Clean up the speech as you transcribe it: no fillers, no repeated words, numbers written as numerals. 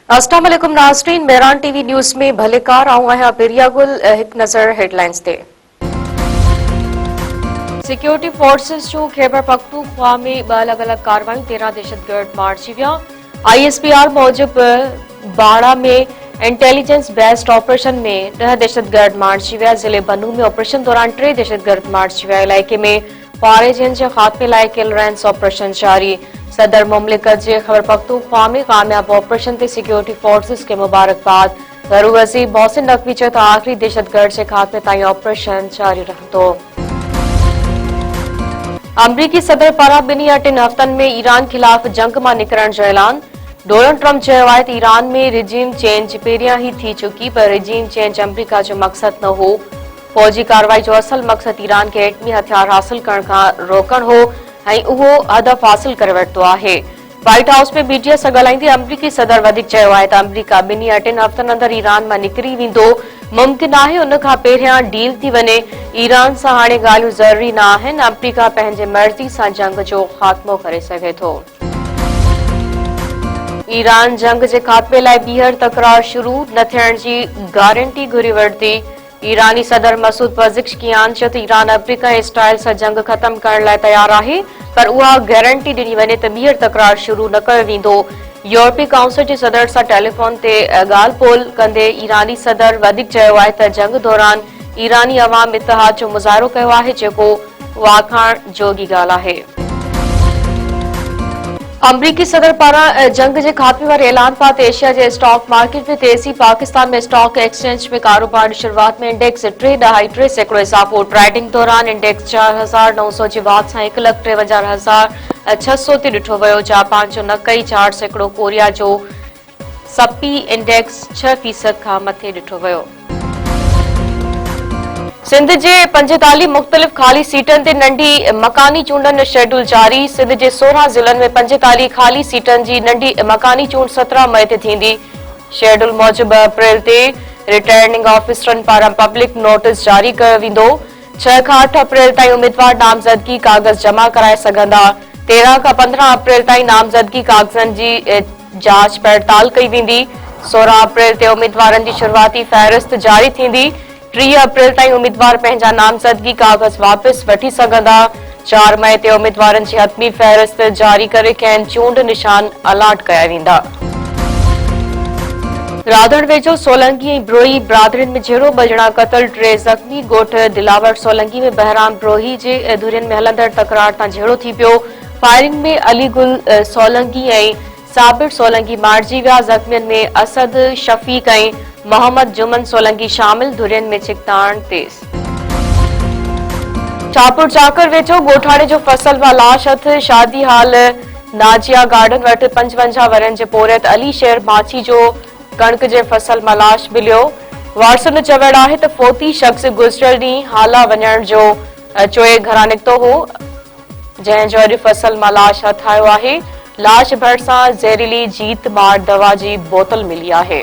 अस्सलाम वालेकुम नाज़रीन, मेहरान टीवी न्यूज़ में भलेकार आऊं आहियां पिरिया गुल। हिक नज़र हेडलाइंस ते। सिक्योरिटी फोर्सेस जो खैबर पख्तूनख्वा में ब अलग-अलग कार्रवाई 13 दहशतगर्द मारिजी विया। ISPR मूजिब बाड़ा में इंटेलिजेंस बेस्ड ऑपरेशन में 10 दहशतगर्द मारिजी विया। जिले बनू में ऑपरेशन दौरान 3 दहशतगर्द मारिजी विया। इलाके में पारेजन जे खात्मे लाइ किल रेंस ऑपरेशन जारी। सदर मुमलिकत जे खैबर पख्तूनख्वा में कामयाब ऑपरेशन ते सिक्योरिटी फोर्सेस के मुबारकबाद। घरू वज़ीर मोहसिन नकवी चयो त आखिरी दहशतगर्द जे खात्मे ताईं ऑपरेशन जारी रहंदो। अमरीकी सदर पारां 2 या 3 हफ़्तनि में ईरान खिलाफ़ जंग मां निकिरण जो ऐलान। डोनाल्ड ट्रंप चयो आहे त ईरान में रिजीम चेंज पहिरियां ई थी चुकी, पर रिजीम चेंज अमरीका जो मक़सद न हो। फौजी कार्रवाई जो असल मक़सद ईरान के एटमी हथियार हासिल करण खां रोकण हो ऐं उहो हदफ हासिल करे वरितो आहे। व्हाइट हाउस में BTS सां ॻाल्हाईंदे अमरीकी सदर वधीक चयो आहे त अमरीका 2 या 3 हफ़्तनि अंदर ईरान मां निकिरी वेंदो। मुमकिन आहे उन खां पहिरियां डील थी वञे। ईरान सां हाणे ॻाल्हियूं ज़रूरी न आहिनि। अमरीका पंहिंजे मर्ज़ी सां जंग जो ख़ात्मो करे सघे थो। ईरान जंग जे ख़ात्मे लाइ ॿीहर तकरार शुरू न थियण जी गारंटी घुरी वरिती। ईरानी सदर मसूद पज़ेश्कियान चयो त ईरान अमरीका स्टाइल सां जंग ख़त्म करण लाइ तयार आहे, पर उहा गारंटी ॾिनी वञे त ॿीहर तकरार शुरू न कयो वेंदो। यूरोपीय काउंसिल जे सदर सां टेलीफोन ते ॻाल्हि ॿोल कंदे ईरानी सदर वधीक चयो आहे त जंग दौरान ईरानी अवाम इतिहाद जो मुज़ाहिरो कयो आहे, जेको वाखाण जोगी ॻाल्हि आहे। अमरीकी सदर पारां जंग जे खात्मे वारे ऐलान पात एशिया जे स्टॉक मार्केट में तेजी। पाकिस्तान में स्टॉक एक्सचेंज में कारोबार शुरुआत में इंडेक्स 3.3% इज़ाफ़ो। ट्रेडिंग दौरान इंडेक्स 4,900 जी वाध सां 1,53,600 ते ॾिठो वियो। जापान जो नकई 4%, कोरिया जो सपी इंडेक्स 6% खां मथे ॾिठो वियो। सिंध जे 45 मुख़्तलिफ़ ख़ाली सीटनि ते नंढी मकानी चूंडनि शेड्यूल जारी। सिंध जे 16 ज़िलनि में 45 ख़ाली सीटनि जी नंढी मकानी चूंड 17 मई ते थींदी। शेड्यूल मूजिब 2 अप्रैल ते रिटर्निंग ऑफिसरनि पारां पब्लिक नोटिस जारी कयो वेंदो। 6 खां 8 अप्रैल ताईं उम्मीदवार नामज़दगी कागज़ जमा कराए सघंदा। 13 खां 15 अप्रैल ताईं नामज़दगी कागज़नि जी जांच पड़ताल कई वेंदी। 16 अप्रैल ते उम्मीदवारनि जी शुरूआती फ़हरिस्त जारी थींदी। 3 अप्रैल ताईं उम्मीदवार पंहिंजा नामज़दगी कागज़ वापसि वठी सघंदा। 4 मई ते उम्मीदवारनि जी हतमी फ़हरिस्त जारी करे कंहिं चूंड निशान अलाट कया वेंदा। राधड़ वेझो सोलंकी ऐं ब्रोही बिरादरियुनि में झेड़ो बजणा क़तल, 3 ज़ख़्मी। ॻोठ दिलावर सोलंकी में बहराम ब्रोही जे धुरियुनि में हलंदड़ तकरार तां झेड़ो थी पियो। फायरिंग में अली गुल सोलंकी ऐं साबिर सोलंकी मारिजी विया। ज़ख़्मियुनि में असद शफ़ीक ऐं मोहम्मद जुमन सोलंकी शामिल। धुरियुनि में छिकताण तेज़। शाहपुर चाकर वेझो ॻोठाणे जो फसल मां लाश हथ। शादी हाल नाजिया गार्डन वटि 55 वरनि जे पोरियत अली शेर माछी जो कणक जे फसल मां लाश मिलियो। वारसुनि जो चवणु आहे त फ़ौती शख़्स गुज़िरियल ॾींहुं हाला वञण जो चोए घरां निकितो हो, जंहिं जो अॼु फसल मां लाश हथ आयो आहे। लाश भरिसां ज़हरीली जीत मार दवा जी बोतल मिली आहे।